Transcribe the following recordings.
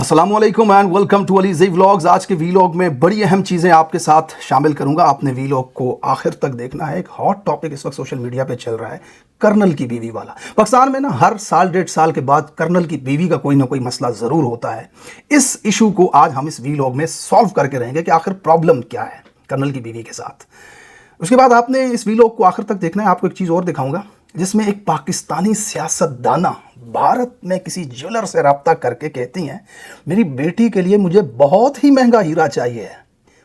अस्सलाम वालेकुम and welcome to Ali Zee vlogs. आज के वीलॉग में बड़ी अहम चीज़ें आपके साथ शामिल करूंगा। आपने वीलॉग को आखिर तक देखना है। एक हॉट टॉपिक इस वक्त सोशल मीडिया पे चल रहा है, कर्नल की बीवी वाला। पाकिस्तान में ना हर साल 1.5 साल के बाद कर्नल की बीवी का कोई ना कोई मसला ज़रूर होता है। इस इशू को आज हम इस वीलॉग में सॉल्व करके रहेंगे कि आखिर प्रॉब्लम क्या है कर्नल की बीवी के साथ। उसके बाद आपने इस वीलॉग को आखिर तक देखना है। आपको एक चीज़ और दिखाऊंगा जिसमें एक पाकिस्तानी सियासतदाना भारत में किसी ज्वेलर से रब्ता करके कहती हैं, मेरी बेटी के लिए मुझे बहुत ही महंगा हीरा चाहिए है।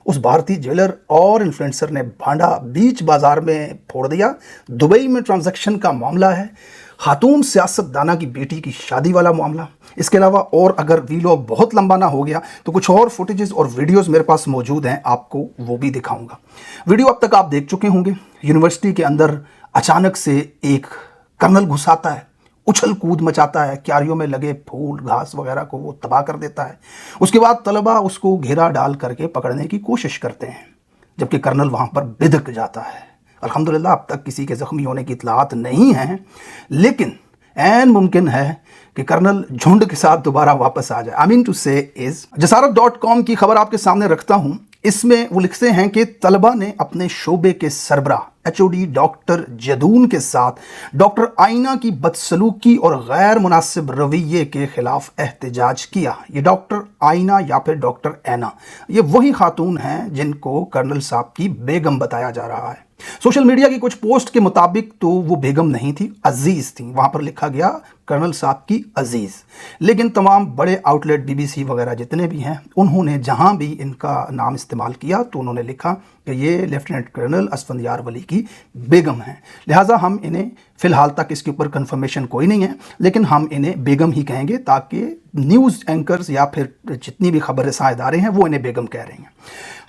उस भारतीय ज्वेलर और इन्फ्लुएंसर ने भांडा बीच बाजार में फोड़ दिया। दुबई में ट्रांजैक्शन का मामला है, खातून सियासतदाना की बेटी की शादी वाला मामला। इसके अलावा और अगर वीलॉग बहुत लंबा ना हो गया तो कुछ और फुटेजेस और वीडियोस मेरे पास मौजूद हैं, आपको वो भी दिखाऊंगा। वीडियो अब तक आप देख चुके होंगे। यूनिवर्सिटी के अंदर अचानक से एक कर्नल घुस आता है, उछल कूद मचाता है, क्यारियों में लगे फूल घास वगैरह को वो तबाह कर देता है। उसके बाद तलबा उसको घेरा डाल करके पकड़ने की कोशिश करते हैं, जबकि कर्नल वहाँ पर बिदक जाता है। अल्हम्दुलिल्लाह अब तक किसी के ज़ख्मी होने की इतलात नहीं हैं, लेकिन ऐन मुमकिन है कि कर्नल झुंड के साथ दोबारा वापस आ जाए। आई मीन टू से इज़ जसारत.com की खबर आपके सामने रखता हूँ। इसमें वो लिखते हैं कि तलबा ने अपने शोबे के सरबरा HOD डॉक्टर जदून के साथ डॉक्टर आइना की बदसलूकी और गैर मुनासिब रवैये के खिलाफ एहतजाज किया। ये डॉक्टर आइना या फिर डॉक्टर ऐना, ये वही खातून हैं जिनको कर्नल साहब की बेगम बताया जा रहा है। सोशल मीडिया की कुछ पोस्ट के मुताबिक तो वो बेगम नहीं थी, अजीज़ थी। वहाँ पर लिखा गया कर्नल साहब की अजीज़। लेकिन तमाम बड़े आउटलेट BBC वगैरह जितने भी हैं, उन्होंने जहाँ भी इनका नाम इस्तेमाल किया तो उन्होंने लिखा कि ये लेफ्टिनेंट कर्नल असफंदयार वली की बेगम हैं। लिहाजा हम इन्हें फ़िलहाल तक इसके ऊपर कंफर्मेशन कोई नहीं है, लेकिन हम इन्हें बेगम ही कहेंगे ताकि न्यूज़ एंकर्स या फिर जितनी भी खबर रसां इदारे हैं वो इन्हें बेगम कह रहे हैं।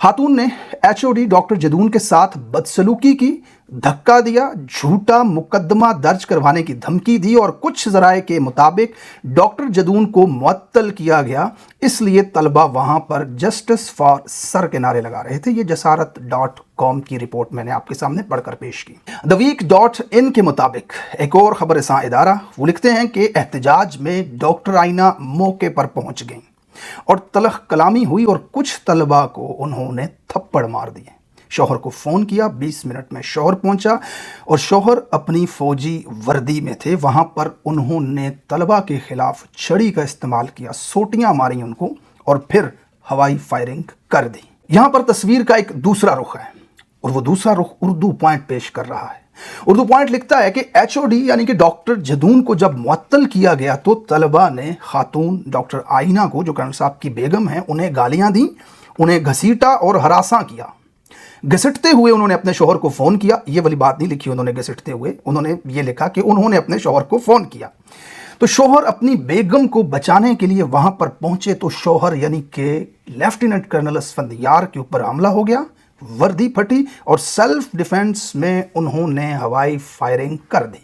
खातून ने HOD डॉक्टर जदून के साथ बदसलूकी की, धक्का दिया, झूठा मुकदमा दर्ज करवाने की धमकी दी और कुछ ज़राए के मुताबिक डॉक्टर जदून को मुअत्तल किया गया। इसलिए तलबा वहाँ पर जस्टिस फॉर सर के नारे लगा रहे थे। ये जसारत.com की रिपोर्ट मैंने आपके सामने पढ़कर पेश की। theweek.in के मुताबिक एक और खबर रसां इदारा वो लिखते हैं कि एहतजाज में डॉक्टर आइना मौके पर पहुँच गई और तलख कलामी हुई और कुछ तलबा को उन्होंने थप्पड़ मार दिए। शौहर को फ़ोन किया, 20 मिनट में शौहर पहुंचा और शौहर अपनी फ़ौजी वर्दी में थे। वहाँ पर उन्होंने तलबा के ख़िलाफ़ छड़ी का इस्तेमाल किया, सोटियाँ मारी उनको और फिर हवाई फायरिंग कर दी। यहाँ पर तस्वीर का एक दूसरा रुख है और वो दूसरा रुख उर्दू पॉइंट पेश कर रहा है। उर्दू पॉइंट लिखता है कि HOD यानी कि डॉक्टर जदून को जब मुअत्तल किया गया तो तलबा ने खातून डॉक्टर आइना को, जो कर्नल साहब की बेगम हैं, उन्हें गालियाँ दी, उन्हें घसीटा और हरासा किया। घसीटते हुए उन्होंने अपने शौहर को फ़ोन किया। ये वाली बात नहीं लिखी उन्होंने घसीटते हुए, उन्होंने ये लिखा कि उन्होंने अपने शौहर को फ़ोन किया। तो शौहर अपनी बेगम को बचाने के लिए वहाँ पर पहुँचे तो शौहर यानी कि लेफ्टिनेंट कर्नल असफंदयार के ऊपर हमला हो गया, वर्दी फटी और सेल्फ डिफेंस में उन्होंने हवाई फायरिंग कर दी।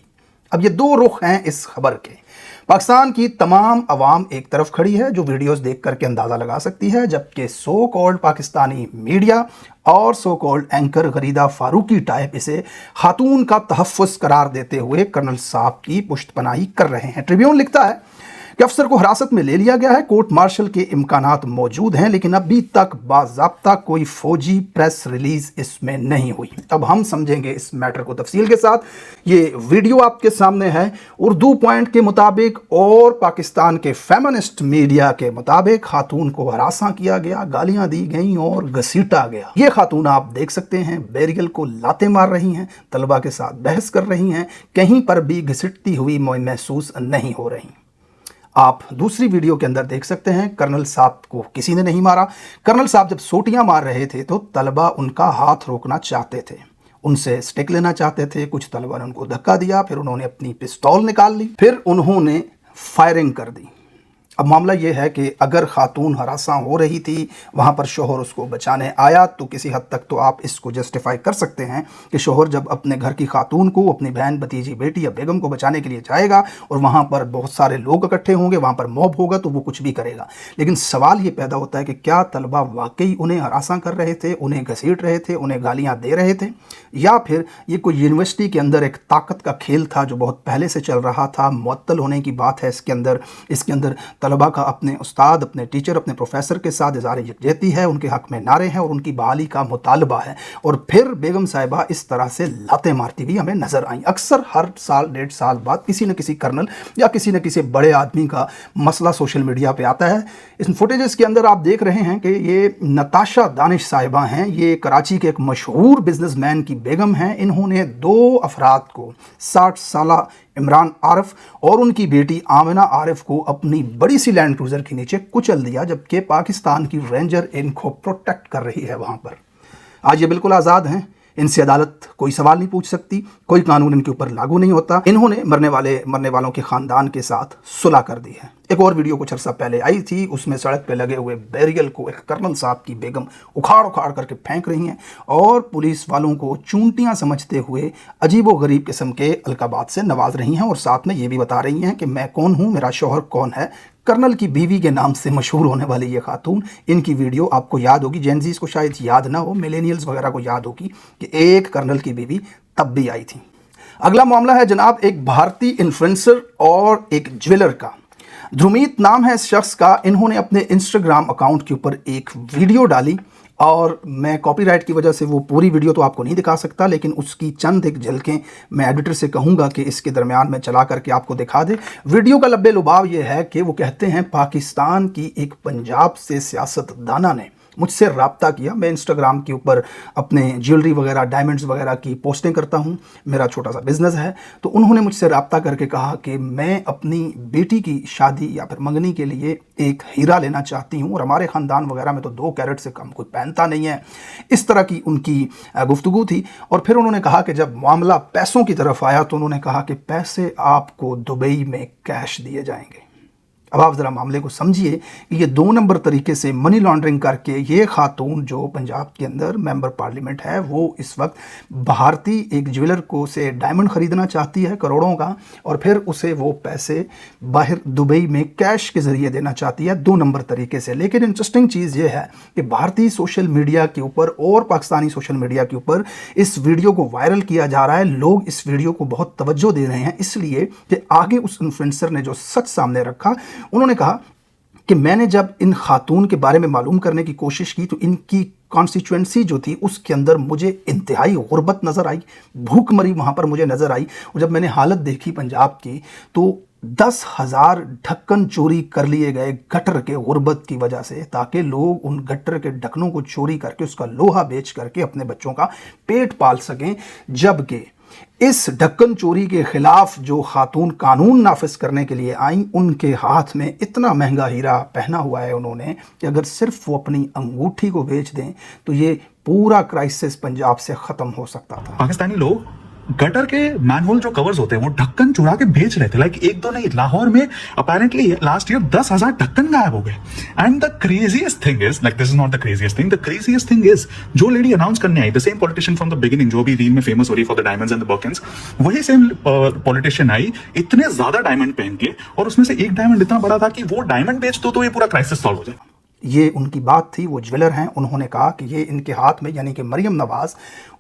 अब ये दो रुख हैं इस खबर के। पाकिस्तान की तमाम अवाम एक तरफ खड़ी है जो वीडियोस देख करके अंदाज़ा लगा सकती है, जबकि सो कॉल्ड पाकिस्तानी मीडिया और so called anchor Gharida Farooqi type इसे खातून का तहफ़्फ़ुज़ करार देते हुए कर्नल साहब की पुश्तपनाही कर रहे हैं। ट्रिब्यून लिखता है कि अफसर को हिरासत में ले लिया गया है, कोर्ट मार्शल के इम्कानात मौजूद हैं, लेकिन अभी तक बाज़ाब्ता कोई फ़ौजी प्रेस रिलीज़ इसमें नहीं हुई। अब हम समझेंगे इस मैटर को तफसील के साथ। ये वीडियो आपके सामने है। उर्दू पॉइंट के मुताबिक और पाकिस्तान के फेमिनिस्ट मीडिया के मुताबिक खातून को हरासा किया गया, गालियाँ दी गई और घसीटा गया। ये खातून आप देख सकते हैं बैरियल को लाते मार रही हैं, तलबा के साथ बहस कर रही हैं, कहीं पर भी घसीटती हुई महसूस नहीं हो रही। आप दूसरी वीडियो के अंदर देख सकते हैं कर्नल साहब को किसी ने नहीं मारा। कर्नल साहब जब सोटियां मार रहे थे तो तलबा उनका हाथ रोकना चाहते थे, उनसे स्टिक लेना चाहते थे। कुछ तलबा ने उनको धक्का दिया, फिर उन्होंने अपनी पिस्तौल निकाल ली, फिर उन्होंने फायरिंग कर दी। अब मामला ये है कि अगर खातून हरासा हो रही थी, वहाँ पर शौहर उसको बचाने आया, तो किसी हद तक तो आप इसको जस्टिफाई कर सकते हैं कि शौहर जब अपने घर की खातून को, अपनी बहन, भतीजी, बेटी या बेगम को बचाने के लिए जाएगा और वहाँ पर बहुत सारे लोग इकट्ठे होंगे, वहाँ पर मॉब होगा, तो वो कुछ भी करेगा। लेकिन सवाल ये पैदा होता है कि क्या तलबा वाकई उन्हें हरासा कर रहे थे, उन्हें घसीट रहे थे, उन्हें गालियाँ दे रहे थे, या फिर ये कोई यूनिवर्सिटी के अंदर एक ताकत का खेल था जो बहुत पहले से चल रहा था। मुअत्तल होने की बात है इसके अंदर तलबा का अपने उस्ताद, अपने टीचर, अपने प्रोफेसर के साथ इज़हार यकजहती है, उनके हक़ में नारे हैं और उनकी बहाली का मुतालबा है। और फिर बेगम साहिबा इस तरह से लातें मारती हुई हमें नज़र आईं। अक्सर हर साल 1.5 साल बाद किसी न किसी कर्नल या किसी न किसी बड़े आदमी का मसला सोशल मीडिया पे आता है। इन फुटेजेस के अंदर आप देख रहे हैं कि ये नताशा दानिश साहिबा हैं, ये कराची के एक मशहूर बिजनेसमैन की बेगम हैं। इन्होंने 2 अफराद को 60 साला इमरान आरिफ और उनकी बेटी आमिना आरिफ को अपनी बड़ी सी लैंड क्रूज़र के नीचे कुचल दिया, जबकि पाकिस्तान की रेंजर इनको प्रोटेक्ट कर रही है वहाँ पर। आज ये बिल्कुल आज़ाद हैं, इनसे अदालत कोई सवाल नहीं पूछ सकती, कोई कानून इनके ऊपर लागू नहीं होता। इन्होंने मरने वालों के ख़ानदान के साथ सुलह कर दी है। एक और वीडियो कुछ अर्सा पहले आई थी, उसमें सड़क पे लगे हुए बैरियल को एक कर्नल साहब की बेगम उखाड़ उखाड़ करके फेंक रही हैं और पुलिस वालों को चूंटियां समझते हुए अजीबो गरीब किस्म के अलकाबात से नवाज रही हैं और साथ में ये भी बता रही हैं कि मैं कौन हूँ, मेरा शौहर कौन है। कर्नल की बीवी के नाम से मशहूर होने वाली ये खातून, इनकी वीडियो आपको याद होगी, जेनजीज को शायद याद ना हो, मिलेनियल्स वगैरह को याद होगी कि एक कर्नल की बीवी तब भी आई थी। अगला मामला है जनाब एक भारतीय इन्फ्लुएंसर और एक ज्वेलर का। ध्रुमीत नाम है इस शख्स का। इन्होंने अपने इंस्टाग्राम अकाउंट के ऊपर एक वीडियो डाली और मैं कॉपीराइट की वजह से वो पूरी वीडियो तो आपको नहीं दिखा सकता, लेकिन उसकी चंद एक झलकें मैं एडिटर से कहूँगा कि इसके दरमियान में चला करके आपको दिखा दे। वीडियो का लब्बे लुबाव ये है कि वो कहते हैं पाकिस्तान की एक पंजाब से सियासतदाना ने मुझसे रब्ता किया। मैं इंस्टाग्राम के ऊपर अपने ज्वेलरी वगैरह, डायमंड्स वगैरह की पोस्टिंग करता हूँ, मेरा छोटा सा बिजनेस है। तो उन्होंने मुझसे रब्ता करके कहा कि मैं अपनी बेटी की शादी या फिर मंगनी के लिए एक हीरा लेना चाहती हूँ और हमारे ख़ानदान वगैरह में तो 2 कैरेट से कम कोई पहनता नहीं है। इस तरह की उनकी गुफ्तगू थी। और फिर उन्होंने कहा कि जब मामला पैसों की तरफ आया तो उन्होंने कहा कि पैसे आपको दुबई में कैश दिए जाएंगे। अब आप ज़रा मामले को समझिए कि ये 2 नंबर तरीके से मनी लॉन्ड्रिंग करके ये खातून जो पंजाब के अंदर मेंबर पार्लियामेंट है, वो इस वक्त भारतीय एक ज्वेलर को से डायमंड ख़रीदना चाहती है करोड़ों का, और फिर उसे वो पैसे बाहर दुबई में कैश के ज़रिए देना चाहती है 2 नंबर तरीके से। लेकिन इंटरेस्टिंग चीज़ ये है कि भारतीय सोशल मीडिया के ऊपर और पाकिस्तानी सोशल मीडिया के ऊपर इस वीडियो को वायरल किया जा रहा है। लोग इस वीडियो को बहुत तवज्जो दे रहे हैं, इसलिए कि आगे उस इन्फ्लुएंसर ने जो सच सामने रखा, उन्होंने कहा कि मैंने जब इन खातून के बारे में मालूम करने की कोशिश की तो इनकी कॉन्स्टिट्यूएंसी जो थी उसके अंदर मुझे इंतहाई गुर्बत नज़र आई, भूखमरी वहाँ पर मुझे नज़र आई। और जब मैंने हालत देखी पंजाब की तो 10,000 ढक्कन चोरी कर लिए गए गटर के गुर्बत की वजह से, ताकि लोग उन गटर के ढक्कनों को चोरी करके उसका लोहा बेच करके अपने बच्चों का पेट पाल सकें। जबकि इस ढक्कन चोरी के खिलाफ जो खातून कानून नाफिज करने के लिए आई, उनके हाथ में इतना महंगा हीरा पहना हुआ है उन्होंने कि अगर सिर्फ वो अपनी अंगूठी को बेच दें तो ये पूरा क्राइसिस पंजाब से ख़त्म हो सकता था। पाकिस्तानी लोग गटर के मैनहोल जो कवर्स होते हैं वो ढक्कन चुरा के बेच रहे थे। लाइक 1-2 नहीं, लाहौर में अपेरेंटली लास्ट ईयर 10,000 ढक्कन गायब हो गए। And the craziest thing is, like this is not the craziest thing, the craziest thing is जो लेडी अनाउंस करने आई, the same politician from the beginning जो भी रील में फेमस हो रही for the diamonds and the Birkins, वही same politician I इतने ज्यादा डायमंड पहन के, और उसमें से एक डायमंड इतना बड़ा था कि वो डायमंड बेच दो तो ये पूरा क्राइसिस सॉल्व हो जाए। ये उनकी बात थी, वो ज्वेलर हैं। उन्होंने कहा कि ये इनके हाथ में, यानी कि मरियम नवाज़,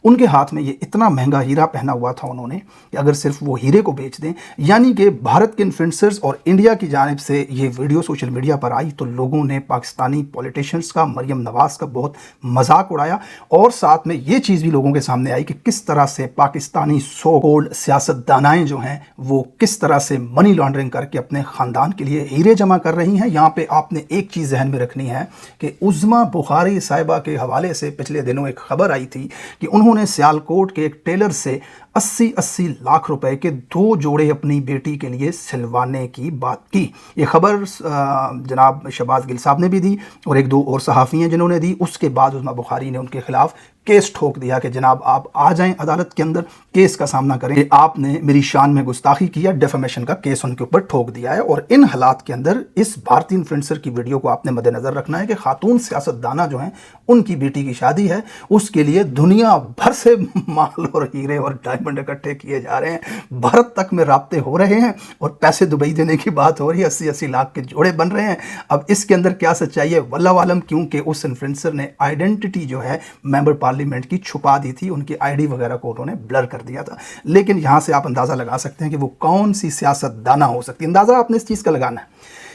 उनके हाथ में ये इतना महंगा हीरा पहना हुआ था उन्होंने कि अगर सिर्फ वो हीरे को बेच दें, यानी कि भारत के इन्फ्लुएंसर्स और इंडिया की जानिब से ये वीडियो सोशल मीडिया पर आई तो लोगों ने पाकिस्तानी पॉलिटिशियंस का, मरियम नवाज़ का बहुत मजाक उड़ाया। और साथ में ये चीज़ भी लोगों के सामने आई कि किस तरह से पाकिस्तानी सो कॉल्ड सियासतदानाएँ जो हैं वो किस तरह से मनी लॉन्ड्रिंग करके अपने ख़ानदान के लिए हीरे जमा कर रही हैं। यहाँ पर आपने एक चीज़ जहन में रखनी है कि उज़्मा बुखारी साहिबा के हवाले से पिछले दिनों एक खबर आई थी कि उन्होंने सियालकोट के एक टेलर से 80-80 लाख रुपए के 2 जोड़े अपनी बेटी के लिए सिलवाने की बात की। ये खबर जनाब शहबाज गिल साहब ने भी दी और 1-2 और सहाफ़ी हैं जिन्होंने दी। उसके बाद उज़्मा बुखारी ने उनके खिलाफ केस ठोक दिया कि जनाब आप आ जाएं अदालत के अंदर, केस का सामना करें कि आपने मेरी शान में गुस्ताखी किया, डेफेमेशन का केस उनके ऊपर ठोक दिया है। और इन हालात के अंदर इस भारतीय इन्फ्लुएंसर की वीडियो को आपने मद्देनज़र रखना है कि खातून सियासतदाना जो हैं उनकी बेटी की शादी है, उसके लिए दुनिया भर से माल और हीरे और डायमंड इकट्ठे किए जा रहे हैं, भारत तक में राब्ते हो रहे हैं और पैसे दुबई देने की बात हो रही है, 80-80 लाख के जोड़े बन रहे हैं। अब इसके अंदर क्या सच्चाई है वल्लाह आलम, क्योंकि उस इन्फ्लुएंसर ने आइडेंटिटी जो है मेंबर पार्लियामेंट की छुपा दी थी, उनकी आईडी वगैरह को उन्होंने ब्लर कर दिया था। लेकिन यहाँ से आप अंदाज़ा लगा सकते हैं कि वो कौन सी सियासतदाना हो सकती है। अंदाज़ा आपने इस चीज़ का लगाना है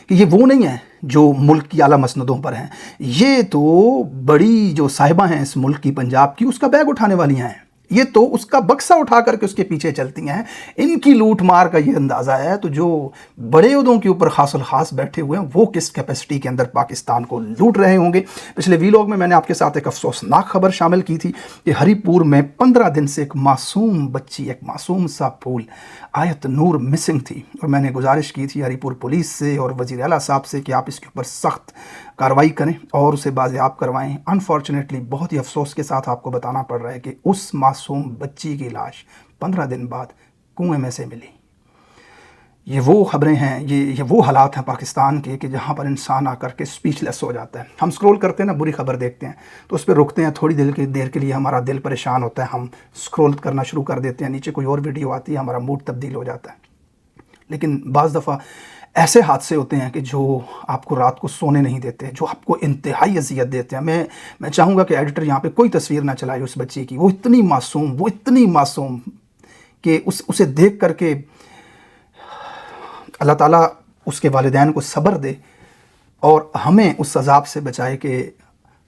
कि ये वो नहीं है जो मुल्क की आला मसनदों पर हैं, ये तो बड़ी जो साहिबा हैं इस मुल्क की, पंजाब की, उसका बैग उठाने वाली हैं, ये तो उसका बक्सा उठा करके उसके पीछे चलती हैं। इनकी लूट मार का ये अंदाज़ा है। तो जो बड़े उहदों के ऊपर खासुल खास बैठे हुए हैं वो किस कैपेसिटी के अंदर पाकिस्तान को लूट रहे होंगे। पिछले वीलॉग में मैंने आपके साथ एक अफसोसनाक खबर शामिल की थी कि हरीपुर में 15 दिन से एक मासूम बच्ची, एक मासूम सा फूल आयत नूर मिसिंग थी, और मैंने गुजारिश की थी हरीपुर पुलिस से और वज़ीर आला साहब से कि आप इसके ऊपर सख्त कार्रवाई करें और उसे बाज़ेयाब करवाएं। अनफॉर्चुनेटली बहुत ही अफसोस के साथ आपको बताना पड़ रहा है कि उस मासूम बच्ची की लाश 15 दिन बाद कुएं में से मिली। ये वो खबरें हैं, ये वो हालात हैं पाकिस्तान के कि जहाँ पर इंसान आकर के स्पीचलेस हो जाता है। हम स्क्रॉल करते हैं ना, बुरी खबर देखते हैं तो उस पर रुकते हैं, थोड़ी देर के लिए हमारा दिल परेशान होता है, हम स्क्रॉल करना शुरू कर देते हैं, नीचे कोई और वीडियो आती है, हमारा मूड तब्दील हो जाता है। लेकिन बाज़ दफ़ा ऐसे हादसे होते हैं कि जो आपको रात को सोने नहीं देते, जो आपको इंतहाई अज़ियत देते हैं। मैं चाहूँगा कि एडिटर यहाँ पे कोई तस्वीर ना चलाए उस बच्ची की। वो इतनी मासूम कि उसे देख करके अल्लाह ताला उसके वालिदैन को सब्र दे और हमें उस अज़ाब से बचाए कि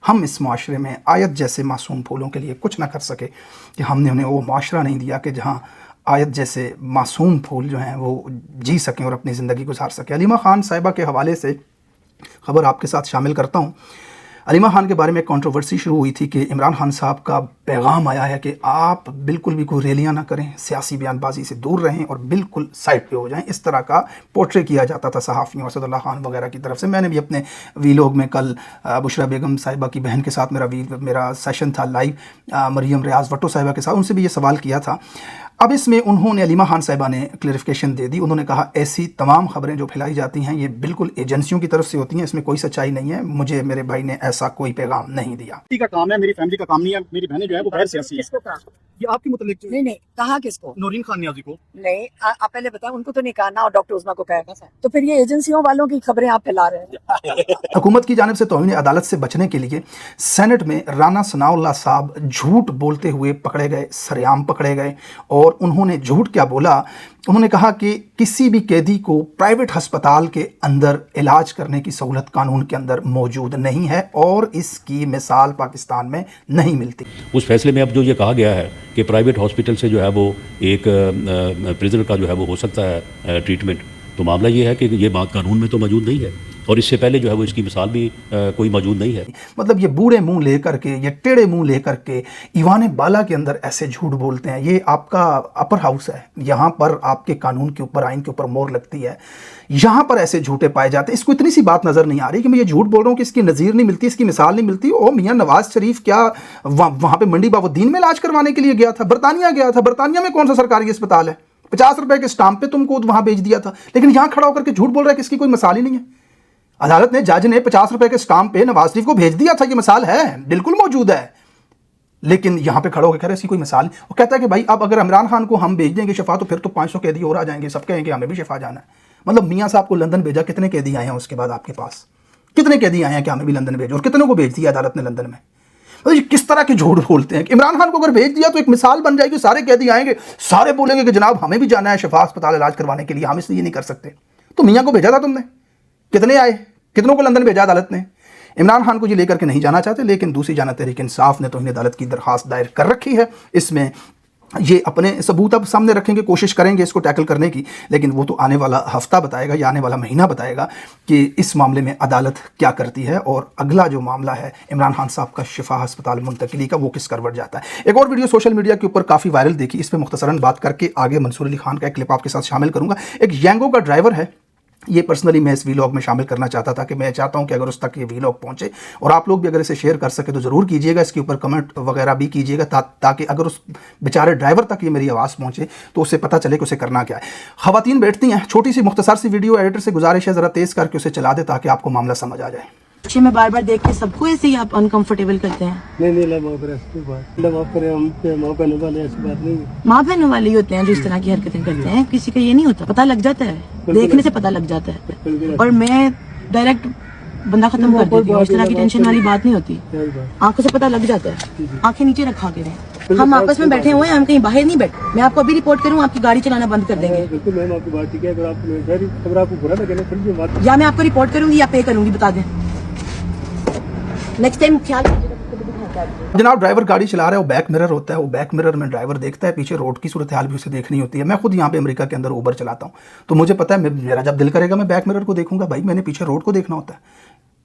हम इस माशरे में आयत जैसे मासूम फूलों के लिए कुछ ना कर सके, कि हमने उन्हें वो माशरा नहीं दिया कि जहाँ आयत जैसे मासूम फूल जो हैं वो जी सकें और अपनी ज़िंदगी गुजार सकें। अलीमा ख़ान साहिबा के हवाले से ख़बर आपके साथ शामिल करता हूँ। अलीमा ख़ान के बारे में कंट्रोवर्सी शुरू हुई थी कि इमरान खान साहब का पैगाम आया है कि आप बिल्कुल भी कोई रैलियाँ ना करें, सियासी बयानबाजी से दूर रहें और बिल्कुल साइड पे हो जाएं। इस तरह का पोर्ट्रे किया जाता था सहाफ़ियों, असदुल्ला खान वगैरह की तरफ से। मैंने भी अपने वीलॉग में कल बुशरा बेगम साहिबा की बहन के साथ मेरा सेशन था लाइव, मरियम रियाज़ भट्टो साहिबा के साथ, उनसे भी ये सवाल किया था। अब इसमें उन्होंने, अलीमा खान साहिबा ने क्लैरिफिकेशन दे दी। उन्होंने कहा ऐसी तमाम खबरें जो फैलाई जाती हैं ये बिल्कुल एजेंसियों की तरफ से होती हैं, इसमें कोई सच्चाई नहीं है। मुझे मेरे भाई ने ऐसा कोई पैगाम नहीं दिया। का काम है, मेरी फैमिली का काम नहीं है। मेरी बहनें जो है वो गैर सियासी है। किसको कहा? ये आपके मुतल्लिक नहीं कहा किसको? नौरीन खान नियाज़ी को। नहीं, आप पहले बताएं, उनको तो नहीं कहा ना, और डॉक्टर उस्मा को कहा। तो फिर ये एजेंसियों वालों की खबरें आप फैला रहे हैं। हुकूमत की जानिब से तौहीन अदालत से बचने के लिए सेनेट में राना सनाउल्लाह साहब झूठ बोलते हुए पकड़े गए, सरेआम पकड़े गए। और उन्होंने झूठ क्या बोला? उन्होंने कहा कि किसी भी कैदी को प्राइवेट हस्पताल के अंदर इलाज करने की सहूलत कानून के अंदर मौजूद नहीं है और इसकी मिसाल पाकिस्तान में नहीं मिलती। उस फैसले में अब जो ये कहा गया है कि प्राइवेट हॉस्पिटल से जो है वो एक प्रिजनर का जो है वो हो सकता है ट्रीटमेंट, तो मामला ये है कि ये बात कानून में तो मौजूद नहीं है और इससे पहले जो है वो इसकी मिसाल भी कोई मौजूद नहीं है। मतलब ये बूढ़े मुंह लेकर के, ये टेढ़े मुंह लेकर के ईवान बाला के अंदर ऐसे झूठ बोलते हैं। ये आपका अपर हाउस है, यहाँ पर आपके कानून के ऊपर, आइन के ऊपर मोहर लगती है, यहाँ पर ऐसे झूठे पाए जाते हैं। इसको इतनी सी बात नज़र नहीं आ रही कि मैं ये झूठ बोल रहा हूँ कि इसकी नज़ीर नहीं मिलती, इसकी मिसाल नहीं मिलती। ओ मियाँ नवाज शरीफ क्या वहाँ पे मंडी बाबुद्दीन में इलाज करवाने के लिए गया था? बरतानिया गया था। बरतानिया में कौन सा सरकारी अस्पताल है? 50 रुपए के स्टाम्प पे तुमको वहाँ भेज दिया था, लेकिन यहाँ खड़ा होकर के झूठ बोल रहा है कि इसकी कोई मिसाल ही नहीं है। अदालत ने, जज ने 50 रुपए के स्टाम्प पे नवाज शरीफ को भेज दिया था, ये मिसाल है, बिल्कुल मौजूद है, लेकिन यहाँ पे खड़ा होकर कह रहे इसकी कोई मिसाल नहीं। वो कहता है कि भाई अब अगर इमरान खान को हम भेज देंगे शिफा तो फिर तो 500 कैदी और आ जाएंगे, सब कहेंगे हमें भी शिफा जाना है। मतलब मियाँ साहब को लंदन भेजा, कितने कैदी आए हैं उसके बाद आपके पास? कितने कैदी आए हैं कि हमें भी लंदन भेजो? और कितनों को भेज दिया अदालत ने लंदन में? मतलब ये किस तरह के झूठ बोलते हैं कि इमरान खान को अगर भेज दिया तो एक मिसाल बन जाएगी, सारे कैदी आएंगे, सारे बोलेंगे कि जनाब हमें भी जाना है शिफा अस्पताल इलाज करवाने के लिए, हम इसलिए नहीं कर सकते। तो मियाँ को भेजा था तुमने, कितने आए, कितनों को लंदन भेजा अदालत ने? इमरान खान को ये लेकर के नहीं जाना चाहते, लेकिन दूसरी जानब तहरीक इंसाफ ने तो इन्हें अदालत की दरख्वास्त दायर कर रखी है। इसमें ये अपने सबूत अब सामने रखेंगे, कोशिश करेंगे इसको टैकल करने की, लेकिन वो तो आने वाला हफ्ता बताएगा या आने वाला महीना बताएगा कि इस मामले में अदालत क्या करती है और अगला जो मामला है इमरान खान साहब का शिफा अस्पताल मुंतकिली का, वो किस करवट जाता है। एक और वीडियो सोशल मीडिया के ऊपर काफ़ी वायरल देखी, इस पर मुख्तसरन बात करके आगे मंसूर अली खान का एक क्लिप आपके साथ शामिल करूँगा। एक यांगो का ड्राइवर है, ये पर्सनली मैं इस वीलॉग में शामिल करना चाहता था कि मैं चाहता हूं कि अगर उस तक ये वीलॉग पहुंचे और आप लोग भी अगर इसे शेयर कर सके तो ज़रूर कीजिएगा, इसके ऊपर कमेंट वगैरह भी कीजिएगा ताकि अगर उस बेचारे ड्राइवर तक ये मेरी आवाज़ पहुंचे तो उसे पता चले कि उसे करना क्या है। ख़वातीन बैठती हैं, छोटी सी मुख्तसर सी वीडियो, एडिटर से गुजारिश है ज़रा तेज़ करके उसे चला दे ताकि आपको मामला समझ आ जाए। में बार बार देख के सबको ऐसे ही आप अनकंफर्टेबल करते हैं। नहीं माफ करें, हम माफ करने वाले ऐसी बात नहीं है। माँ बहनों वाले ही होते हैं जो इस तरह की हरकतें करते हैं, किसी का ये नहीं होता, पता लग जाता है, देखने से पता लग जाता है। और मैं डायरेक्ट बंदा खत्म कर देती हूँ, इस तरह की टेंशन वाली बात नहीं होती, आंखों से पता लग जाता है। आंखें नीचे रखा के हम आपस में बैठे हुए हैं, हम कहीं बाहर नहीं बैठे। मैं आपको अभी रिपोर्ट करूँ, आपकी गाड़ी चलाना बंद कर देंगे, बिल्कुल मैम आपकी बात ठीक है। अगर आपको बुरा लगे ना फिर बात या मैं आपको रिपोर्ट करूंगी या पे करूंगी, बता दें। नेक्स्ट टाइम ख्याल कीजिएगा। जनाब ड्राइवर गाड़ी चला रहा है, वो बैक मिरर होता है, वो बैक मिरर में ड्राइवर देखता है, पीछे रोड की सूरत हाल भी उसे देखनी होती है। मैं खुद यहाँ पे अमेरिका के अंदर ऊबर चलाता हूँ, तो मुझे पता है मेरा जब दिल करेगा मैं बैक मिरर को देखूंगा, भाई मैंने पीछे रोड को देखना होता है।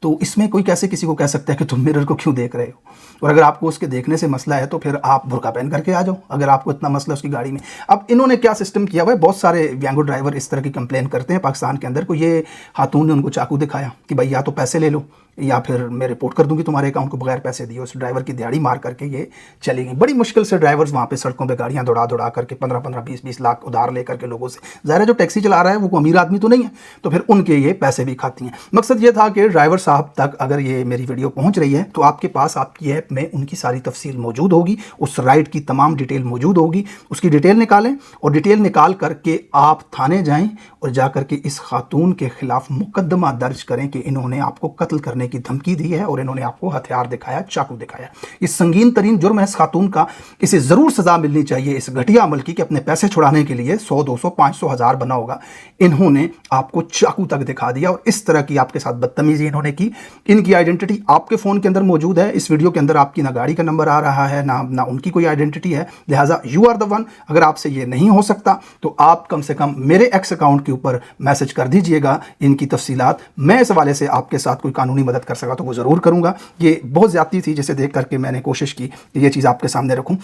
तो इसमें कोई कैसे किसी को कह सकता है कि तुम मिरर को क्यों देख रहे हो? और अगर आपको उसके देखने से मसला है तो फिर आप बुर्का पहन करके आ जाओ, अगर आपको इतना मसला उसकी गाड़ी में। अब इन्होंने क्या सिस्टम किया हुआ है, बहुत सारे वैंगो ड्राइवर इस तरह की कंप्लेन करते हैं पाकिस्तान के अंदर को। ये खातून ने उनको चाकू दिखाया कि भाई या तो पैसे ले लो या फिर मैं रिपोर्ट कर दूंगी तुम्हारे अकाउंट को बगैर पैसे दिए। उस ड्राइवर की दिहाड़ी मार करके ये चली गई। बड़ी मुश्किल से ड्राइवर्स वहाँ पे सड़कों पे गाड़ियाँ दौड़ा करके 15-15, 20-20 लाख उधार लेकर के लोगों से, ज़ाहिर है जो टैक्सी चला रहा है वो अमीर आदमी तो नहीं है, तो फिर उनके ये पैसे भी खाती हैं। मकसद ये था कि ड्राइवर साहब तक अगर ये मेरी वीडियो पहुँच रही है तो आपके पास आपकी ऐप में उनकी सारी तफसील मौजूद होगी, उस राइड की तमाम डिटेल मौजूद होगी। उसकी डिटेल निकालें और डिटेल निकाल करके आप थाने जाएँ और जा करके इस खातून के खिलाफ मुकदमा दर्ज करें कि इन्होंने आपको कत्ल करने की धमकी दी है और इन्होंने आपको हथियार दिखाया, चाकू दिखाया। ये संगीन तरीन जुर्म है इस खातून का, इसे ज़रूर सज़ा मिलनी चाहिए इस घटिया अमल की कि अपने पैसे छुड़ाने के लिए 100, 200, 500, 1000 बना होगा, इन्होंने आपको चाकू तक दिखा दिया और इस तरह की आपके साथ बदतमीजी इन्होंने की। इनकी आइडेंटिटी आपके फ़ोन के अंदर मौजूद है। इस वीडियो के अंदर आपकी ना गाड़ी का नंबर आ रहा है ना उनकी कोई आइडेंटिटी है, लिहाजा यू आर द वन। अगर आपसे ये नहीं हो सकता तो आप कम से कम मेरे एक्स अकाउंट के ऊपर मैसेज कर दीजिएगा इनकी तफसीलात। मैं इस हवाले से आपके साथ कोई कानूनी मदद कर सका तो वो ज़रूर करूँगा। ये बहुत ज़्यादती थी जिसे देख करके मैंने कोशिश की कि ये चीज़ आपके सामने रखूँ।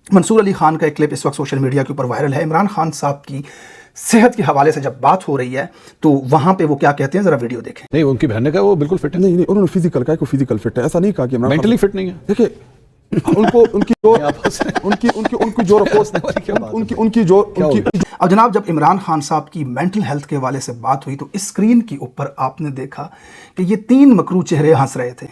मंसूर अली खान का एक क्लिप इस वक्त सोशल मीडिया के ऊपर वायरल है। इमरान खान साहब की सेहत के हवाले से जब बात हो रही है तो वहाँ पे वो क्या कहते हैं, ज़रा वीडियो देखें। नहीं, उनकी बहन ने कहा वो बिल्कुल फिट है। नहीं उन्होंने फिजिकल कहा कि फिजिकल फिट है, ऐसा नहीं कहा कि मेंटली फिट नहीं है। देखिए उनको उनकी जो अब जनाब जब इमरान खान साहब की मेंटल हेल्थ के हवाले से बात हुई तो स्क्रीन के ऊपर आपने देखा कि ये 3 मकरू चेहरे हंस रहे थे।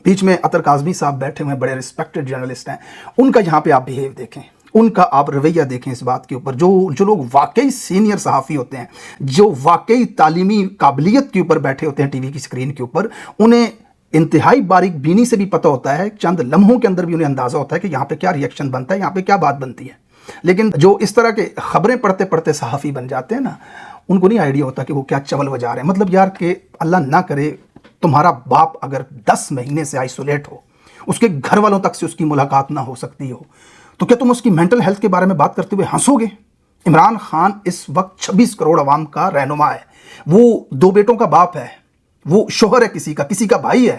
बीच में अतर काज़मी साहब बैठे हुए, बड़े रिस्पेक्टेड जर्नलिस्ट हैं, उनका यहाँ पे आप बिहेव देखें, उनका आप रवैया देखें इस बात के ऊपर। जो लोग वाकई सीनियर सहाफ़ी होते हैं, जो वाकई तालीमी काबिलियत के ऊपर बैठे होते हैं टीवी की स्क्रीन के ऊपर, उन्हें इंतहाई बारीक बीनी से भी पता होता है, चंद लम्हों के अंदर भी उन्हें अंदाज़ा होता है कि यहाँ पे क्या रिएक्शन बनता है, यहाँ पे क्या बात बनती है। लेकिन जो इस तरह के खबरें पढ़ते पढ़ते सहाफ़ी बन जाते हैं ना, उनको नहीं आइडिया होता कि वो क्या चवल बजा रहे हैं। मतलब यार कि अल्लाह ना करे तुम्हारा बाप अगर 10 महीने से आइसोलेट हो, उसके घर वालों तक से उसकी मुलाकात ना हो सकती हो, तो क्या तुम उसकी मेंटल हेल्थ के बारे में बात करते हुए हंसोगे? इमरान खान इस वक्त 26 करोड़ अवाम का रहनुमा है, वो 2 बेटों का बाप है, वो शोहर है किसी का भाई है।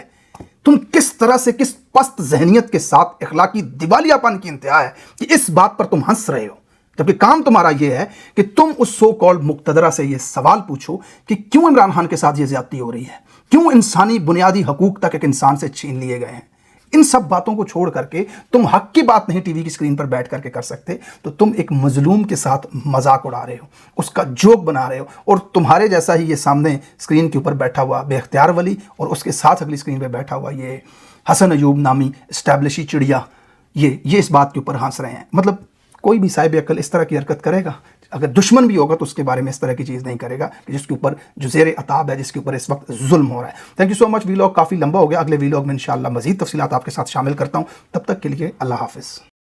तुम किस तरह से, किस पस्त जहनियत के साथ इखलाकी दिवालियापन की इंतहा है कि इस बात पर तुम हंस रहे हो, जबकि काम तुम्हारा यह है कि तुम उस सो कॉल्ड मुक्तदरा से यह सवाल पूछो कि क्यों इमरान खान के साथ ये ज्यादती हो रही है, क्यों इंसानी बुनियादी हकूक तक एक इंसान से छीन लिए गए हैं। इन सब बातों को छोड़ करके तुम हक की बात नहीं टीवी की स्क्रीन पर बैठ करके कर सकते, तो तुम एक मजलूम के साथ मजाक उड़ा रहे हो, उसका जोक बना रहे हो। और तुम्हारे जैसा ही ये सामने स्क्रीन के ऊपर बैठा हुआ बेख्तियार वली और उसके साथ अगली स्क्रीन पर बैठा हुआ ये हसन अयूब नामी एस्टैब्लिशी चिड़िया, ये इस बात के ऊपर हंस रहे हैं। मतलब कोई भी साहिब अकल इस तरह की हरकत करेगा, अगर दुश्मन भी होगा तो उसके बारे में इस तरह की चीज़ नहीं करेगा जिसके ऊपर जो ज़ेर अताब है, जिसके ऊपर इस वक्त जुल्म हो रहा है। Thank you so much. Vlog काफ़ी लंबा हो गया, अगले वीलॉग में इंशाल्लाह मज़ीद तफसीलात आपके साथ शामिल करता हूँ। तब तक के लिए अल्लाह हाफिज़।